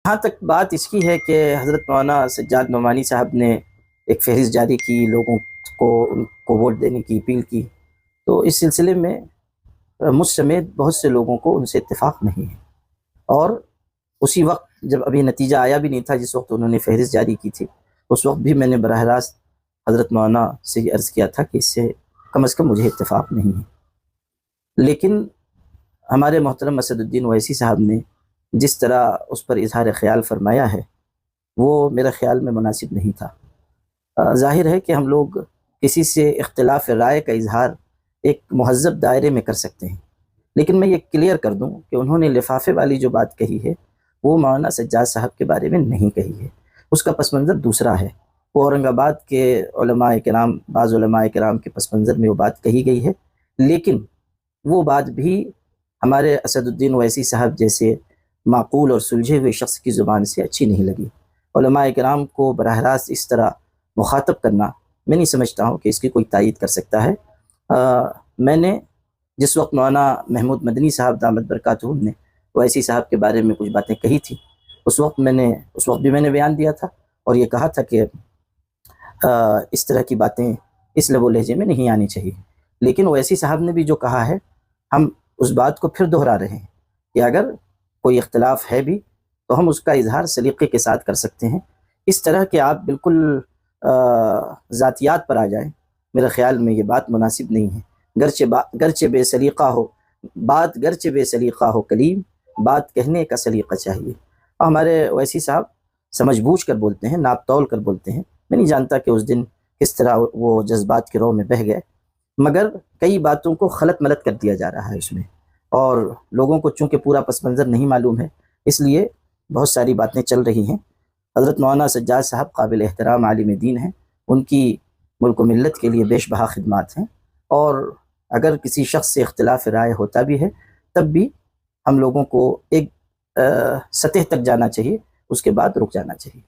یہاں تک بات اس کی ہے کہ حضرت مولانا سجاد نعمانی صاحب نے ایک فہرست جاری کی، لوگوں کو ان کو ووٹ دینے کی اپیل کی، تو اس سلسلے میں مجھ سمیت بہت سے لوگوں کو ان سے اتفاق نہیں ہے، اور اسی وقت جب ابھی نتیجہ آیا بھی نہیں تھا، جس وقت انہوں نے فہرست جاری کی تھی، اس وقت بھی میں نے براہ راست حضرت مولانا سے یہ عرض کیا تھا کہ اس سے کم از کم مجھے اتفاق نہیں ہے۔ لیکن ہمارے محترم اسد الدین اویسی صاحب نے جس طرح اس پر اظہار خیال فرمایا ہے وہ میرے خیال میں مناسب نہیں تھا۔ ظاہر ہے کہ ہم لوگ کسی سے اختلاف رائے کا اظہار ایک مہذب دائرے میں کر سکتے ہیں، لیکن میں یہ کلیئر کر دوں کہ انہوں نے لفافے والی جو بات کہی ہے وہ مولانا سجاد صاحب کے بارے میں نہیں کہی ہے، اس کا پس منظر دوسرا ہے۔ وہ اورنگ آباد کے علماء کرام، بعض علماء کرام کے پس منظر میں وہ بات کہی گئی ہے، لیکن وہ بات بھی ہمارے اسد الدین اویسی صاحب جیسے معقول اور سلجھے ہوئے شخص کی زبان سے اچھی نہیں لگی۔ علماء کرام کو براہ راست اس طرح مخاطب کرنا میں نہیں سمجھتا ہوں کہ اس کی کوئی تائید کر سکتا ہے۔ میں نے جس وقت مولانا محمود مدنی صاحب دامت برکاتہ نے اویسی صاحب کے بارے میں کچھ باتیں کہی تھی، اس وقت بھی میں نے بیان دیا تھا اور یہ کہا تھا کہ اس طرح کی باتیں اس لب و لہجے میں نہیں آنی چاہیے، لیکن اویسی صاحب نے بھی جو کہا ہے ہم اس بات کو پھر دہرا رہے ہیں کہ اگر کوئی اختلاف ہے بھی تو ہم اس کا اظہار سلیقے کے ساتھ کر سکتے ہیں۔ اس طرح کہ آپ بالکل ذاتیات پر آ جائیں، میرے خیال میں یہ بات مناسب نہیں ہے۔ گرچہ بے سلیقہ ہو بات، گرچہ بے سلیقہ ہو کلیم، بات کہنے کا سلیقہ چاہیے۔ اور ہمارے اویسی صاحب سمجھ بوجھ کر بولتے ہیں، ناپ تول کر بولتے ہیں۔ میں نہیں جانتا کہ اس دن کس طرح وہ جذبات کے رو میں بہہ گئے، مگر کئی باتوں کو خلط ملط کر دیا جا رہا ہے اس میں، اور لوگوں کو چونکہ پورا پس منظر نہیں معلوم ہے، اس لیے بہت ساری باتیں چل رہی ہیں۔ حضرت مولانا سجاد صاحب قابل احترام عالم دین ہیں، ان کی ملک و ملت کے لیے بیش بہا خدمات ہیں، اور اگر کسی شخص سے اختلاف رائے ہوتا بھی ہے تب بھی ہم لوگوں کو ایک سطح تک جانا چاہیے، اس کے بعد رک جانا چاہیے۔